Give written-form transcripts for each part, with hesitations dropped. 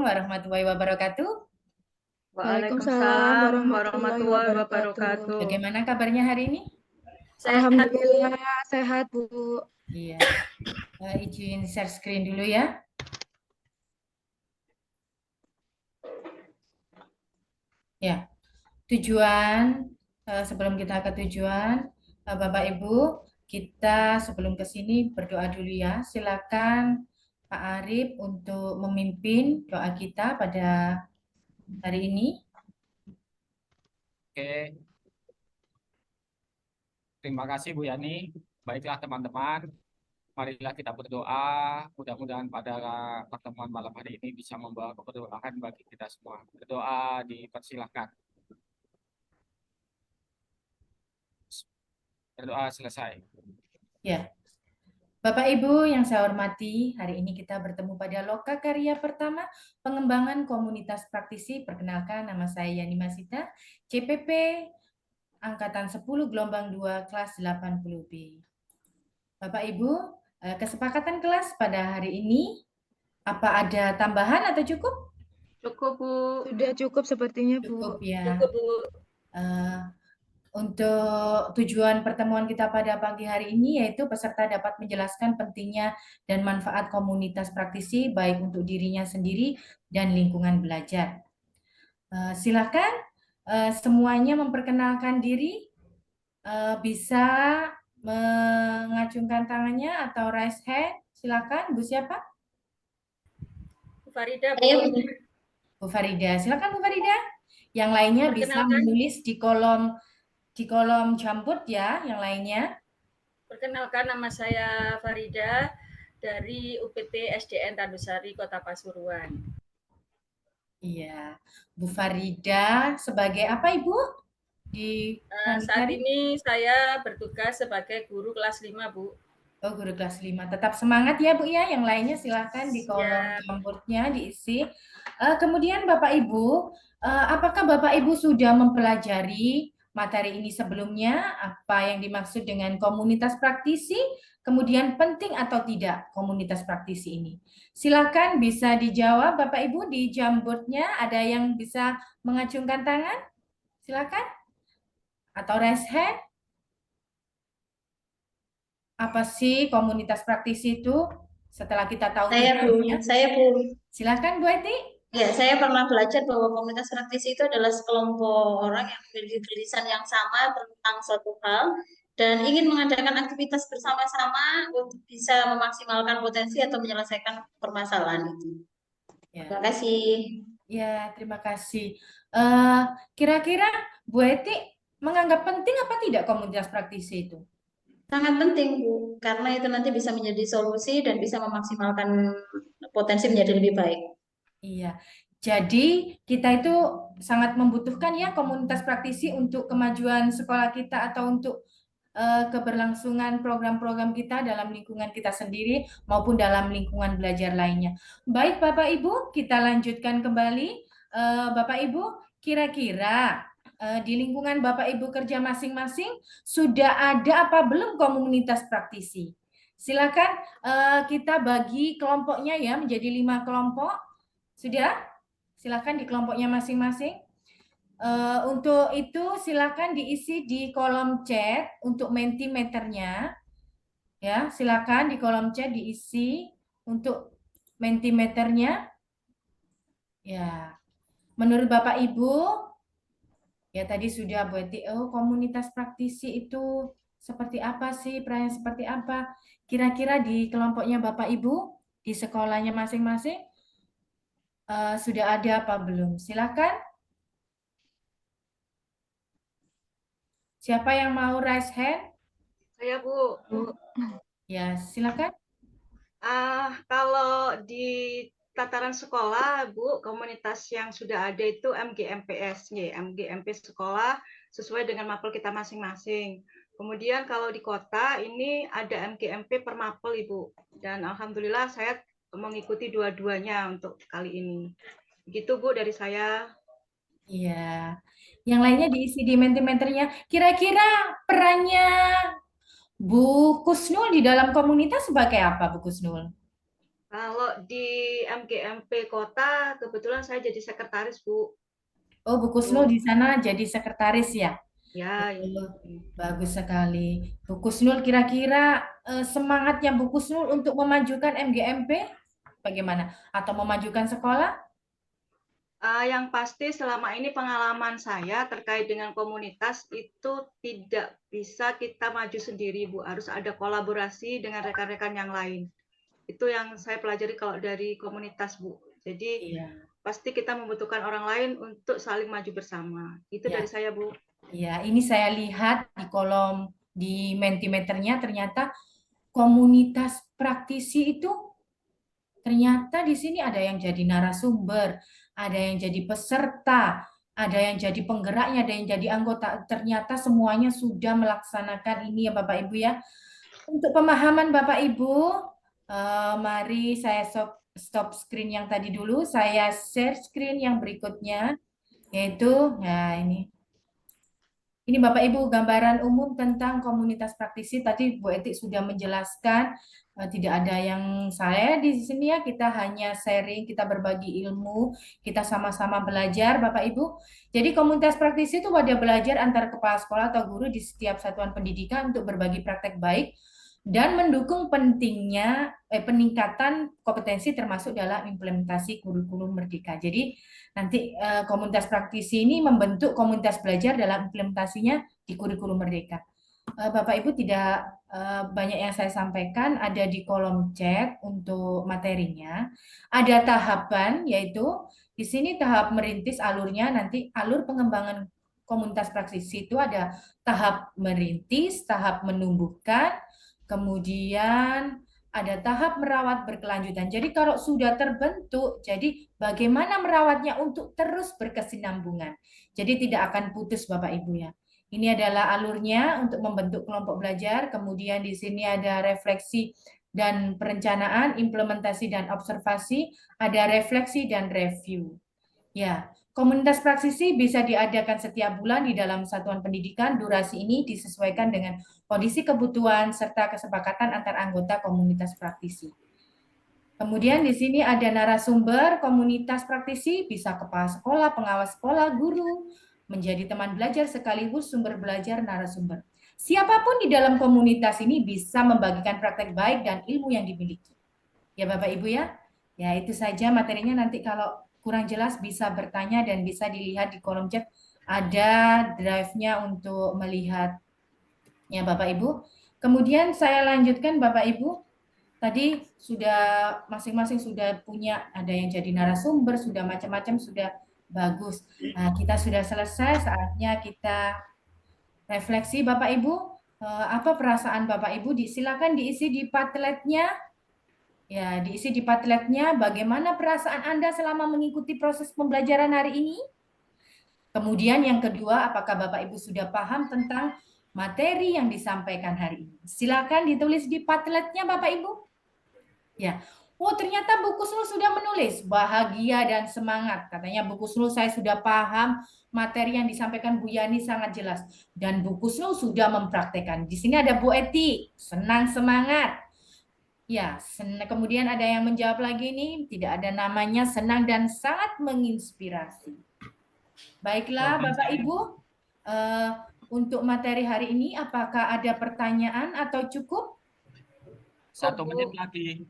warahmatullahi wabarakatuh. Waalaikumsalam Waalaikumsalam warahmatullahi warahmatullahi wabarakatuh. wabarakatuh. Bagaimana kabarnya hari ini? Sehat, Bu. Alhamdulillah sehat, Bu. Iya. Izin share screen dulu ya. Ya, tujuan sebelum kita ke tujuan, Bapak Ibu, kita sebelum ke sini berdoa dulu ya. Silakan Pak Arif untuk memimpin doa kita pada hari ini. Oke, terima kasih Bu Yani. Baiklah teman-teman, marilah kita berdoa. Mudah-mudahan pada pertemuan malam hari ini bisa membawa keberkahan bagi kita semua. Berdoa dipersilahkan. Berdoa selesai. Ya. Bapak Ibu yang saya hormati, hari ini kita bertemu pada Loka Karya pertama pengembangan komunitas praktisi. Perkenalkan, nama saya Yani Masita, CPP Angkatan 10 Gelombang 2 kelas 80B. Bapak Ibu, kesepakatan kelas pada hari ini, apa ada tambahan atau cukup? Cukup, Bu. Sudah cukup sepertinya, Bu. Cukup ya. Cukup, Bu. Untuk tujuan pertemuan kita pada pagi hari ini yaitu peserta dapat menjelaskan pentingnya dan manfaat komunitas praktisi baik untuk dirinya sendiri dan lingkungan belajar. Silakan semuanya memperkenalkan diri, bisa mengacungkan tangannya atau raise hand. Silakan, Bu siapa? Bu Farida, Bu. Bu Farida. Silakan Bu Farida. Yang lainnya bisa Perkenalkan. menulis di kolom Jamboard ya, yang lainnya. Perkenalkan, nama saya Farida dari UPT SDN Tandusari, Kota Pasuruan. Iya, Bu Farida sebagai apa Ibu? Di Saat ini saya bertugas sebagai guru kelas 5, Bu. Oh, guru kelas 5. Tetap semangat ya Bu ya. Yang lainnya silahkan di kolom Jamboardnya diisi. Kemudian Bapak Ibu, apakah Bapak Ibu sudah mempelajari materi ini sebelumnya? Apa yang dimaksud dengan komunitas praktisi? Kemudian penting atau tidak komunitas praktisi ini? Silakan bisa dijawab Bapak Ibu di Jamboardnya. Ada yang bisa mengacungkan tangan? Silakan. Atau raise hand? Apa sih komunitas praktisi itu? Setelah kita tahu tujuannya. Saya Bu. Silakan Bu Eti. Ya, saya pernah belajar bahwa komunitas praktisi itu adalah sekelompok orang yang memiliki gelisahan yang sama tentang suatu hal dan ingin mengadakan aktivitas bersama-sama untuk bisa memaksimalkan potensi atau menyelesaikan permasalahan itu. Ya. Terima kasih. Ya, terima kasih. Kira-kira Bu Eti menganggap penting apa tidak komunitas praktisi itu? Sangat penting, Bu, karena itu nanti bisa menjadi solusi dan bisa memaksimalkan potensi menjadi lebih baik. Iya, jadi kita itu sangat membutuhkan ya komunitas praktisi untuk kemajuan sekolah kita atau untuk keberlangsungan program-program kita dalam lingkungan kita sendiri maupun dalam lingkungan belajar lainnya. Baik Bapak Ibu, kita lanjutkan kembali. Bapak Ibu, kira-kira di lingkungan Bapak Ibu kerja masing-masing sudah ada apa belum komunitas praktisi? Silakan kita bagi kelompoknya ya menjadi 5 kelompok. Sudah? Silakan di kelompoknya masing-masing. Untuk itu silakan diisi di kolom chat untuk Mentimeternya. Ya, silakan di kolom chat diisi untuk Mentimeternya. Ya. Menurut Bapak Ibu, ya tadi sudah Bu Eti, komunitas praktisi itu seperti apa sih? Peran seperti apa? Kira-kira di kelompoknya Bapak Ibu, di sekolahnya masing-masing sudah ada apa belum? Silakan. Siapa yang mau raise hand? Saya, Bu. Ya, silakan. Kalau di tataran sekolah, Bu, komunitas yang sudah ada itu MGMPS, MGMP sekolah sesuai dengan mapel kita masing-masing. Kemudian kalau di kota ini ada MGMP per mapel, Ibu. Dan alhamdulillah saya mengikuti dua-duanya untuk kali ini. Begitu, Bu, dari saya. Iya. Yang lainnya diisi di Mentimeternya. Kira-kira perannya Bu Kusnul di dalam komunitas sebagai apa, Bu Kusnul? Kalau di MGMP Kota, kebetulan saya jadi sekretaris, Bu. Oh, Bu Kusnul di sana jadi sekretaris ya? Ya, Oh, bagus sekali. Bu Kusnul, kira-kira semangatnya Bu Kusnul untuk memajukan MGMP bagaimana? Atau memajukan sekolah? yang pasti selama ini pengalaman saya terkait dengan komunitas itu tidak bisa kita maju sendiri, Bu. Harus ada kolaborasi dengan rekan-rekan yang lain. Itu yang saya pelajari kalau dari komunitas, Bu. Jadi Iya, pasti kita membutuhkan orang lain untuk saling maju bersama. Itu ya. dari saya, Bu. Ya, ini saya lihat di kolom di Mentimeternya ternyata komunitas praktisi itu ternyata di sini ada yang jadi narasumber, ada yang jadi peserta, ada yang jadi penggeraknya, ada yang jadi anggota. Ternyata semuanya sudah melaksanakan ini ya Bapak Ibu ya. Untuk pemahaman Bapak Ibu, mari saya stop screen yang tadi dulu, saya share screen yang berikutnya, yaitu, ya ini. Ini Bapak Ibu gambaran umum tentang komunitas praktisi. Tadi Bu Etik sudah menjelaskan, tidak ada yang saya di sini ya, kita hanya sharing, kita berbagi ilmu, kita sama-sama belajar Bapak Ibu. Jadi komunitas praktisi itu wadah belajar antara kepala sekolah atau guru di setiap satuan pendidikan untuk berbagi praktek baik dan mendukung peningkatan kompetensi termasuk dalam implementasi kurikulum Merdeka. Jadi nanti komunitas praktisi ini membentuk komunitas belajar dalam implementasinya di kurikulum Merdeka. Bapak Ibu tidak banyak yang saya sampaikan, ada di kolom chat untuk materinya. Ada tahapan yaitu di sini tahap merintis alurnya, nanti alur pengembangan komunitas praktisi itu ada tahap merintis, tahap menumbuhkan, kemudian ada tahap merawat berkelanjutan. Jadi kalau sudah terbentuk, jadi bagaimana merawatnya untuk terus berkesinambungan. Jadi tidak akan putus Bapak Ibu ya. Ini adalah alurnya untuk membentuk kelompok belajar. Kemudian di sini ada refleksi dan perencanaan, implementasi dan observasi, ada refleksi dan review. Ya, komunitas praktisi bisa diadakan setiap bulan di dalam satuan pendidikan. Durasi ini disesuaikan dengan kondisi kebutuhan serta kesepakatan antar anggota komunitas praktisi. Kemudian di sini ada narasumber komunitas praktisi, bisa kepala sekolah, pengawas sekolah, guru, menjadi teman belajar sekaligus sumber belajar narasumber. Siapapun di dalam komunitas ini bisa membagikan praktek baik dan ilmu yang dimiliki. Ya Bapak Ibu ya. Ya itu saja materinya, nanti kalau kurang jelas bisa bertanya dan bisa dilihat di kolom chat, ada drive-nya untuk melihatnya Bapak Ibu. Kemudian saya lanjutkan Bapak Ibu. Tadi sudah masing-masing sudah punya, ada yang jadi narasumber, sudah macam-macam, sudah bagus. Nah, kita sudah selesai, saatnya kita refleksi Bapak Ibu. Apa perasaan Bapak Ibu? Silakan diisi di Padletnya. Ya, diisi di Padletnya. Bagaimana perasaan Anda selama mengikuti proses pembelajaran hari ini? Kemudian yang kedua, apakah Bapak Ibu sudah paham tentang materi yang disampaikan hari ini? Silakan ditulis di Padletnya Bapak Ibu. Ya, oh ternyata Bu Kusnul sudah menulis bahagia dan semangat. Katanya Bu Kusnul, saya sudah paham materi yang disampaikan Bu Yani sangat jelas. Dan Bu Kusnul sudah mempraktekkan. Di sini ada Bu Eti, senang semangat. Ya, kemudian ada yang menjawab lagi nih, tidak ada namanya, senang dan sangat menginspirasi. Baiklah Bapak Ibu, untuk materi hari ini apakah ada pertanyaan atau cukup? 1 menit lagi.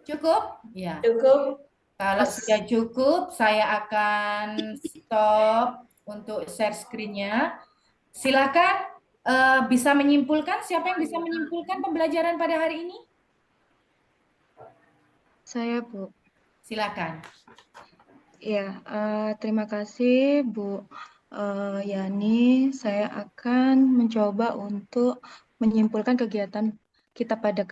Cukup? Ya. Cukup. Kalau sudah cukup, saya akan stop untuk share screen-nya. Silakan bisa menyimpulkan, siapa yang bisa menyimpulkan pembelajaran pada hari ini? Saya, Bu. Silakan. Ya, terima kasih Bu Yani. Saya akan mencoba untuk menyimpulkan kegiatan kita pada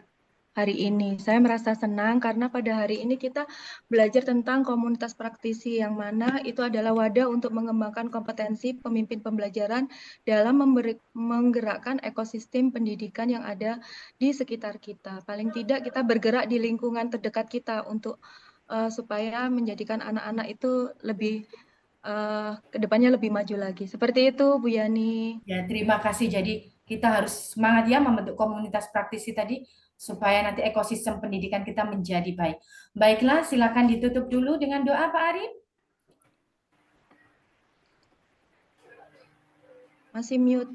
hari ini. Saya merasa senang karena pada hari ini kita belajar tentang komunitas praktisi, yang mana itu adalah wadah untuk mengembangkan kompetensi pemimpin pembelajaran dalam menggerakkan ekosistem pendidikan yang ada di sekitar kita. Paling tidak kita bergerak di lingkungan terdekat kita untuk supaya menjadikan anak-anak itu lebih kedepannya lebih maju lagi. Seperti itu, Bu Yani. Ya, terima kasih. Jadi kita harus semangat ya membentuk komunitas praktisi tadi. supaya nanti ekosistem pendidikan kita menjadi baik. Baiklah, silakan ditutup dulu dengan doa Pak Arif. Masih mute.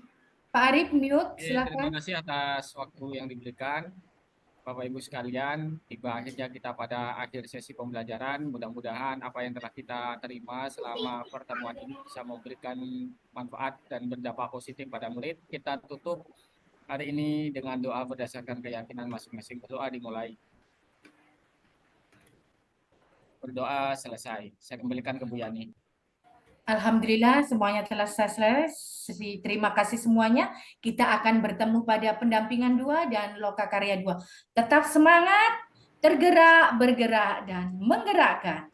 Pak Arif mute, Terima silakan. kasih atas waktu yang diberikan. Bapak Ibu sekalian, tiba akhirnya kita pada akhir sesi pembelajaran. Mudah-mudahan apa yang telah kita terima selama pertemuan ini bisa memberikan manfaat dan berdampak positif pada murid. Kita tutup hari ini dengan doa berdasarkan keyakinan masing-masing. Berdoa dimulai. Berdoa selesai. Saya kembalikan ke Bu Yani. Alhamdulillah semuanya telah selesai. Terima kasih semuanya. Kita akan bertemu pada pendampingan 2 dan loka karya 2. Tetap semangat, tergerak, bergerak, dan menggerakkan.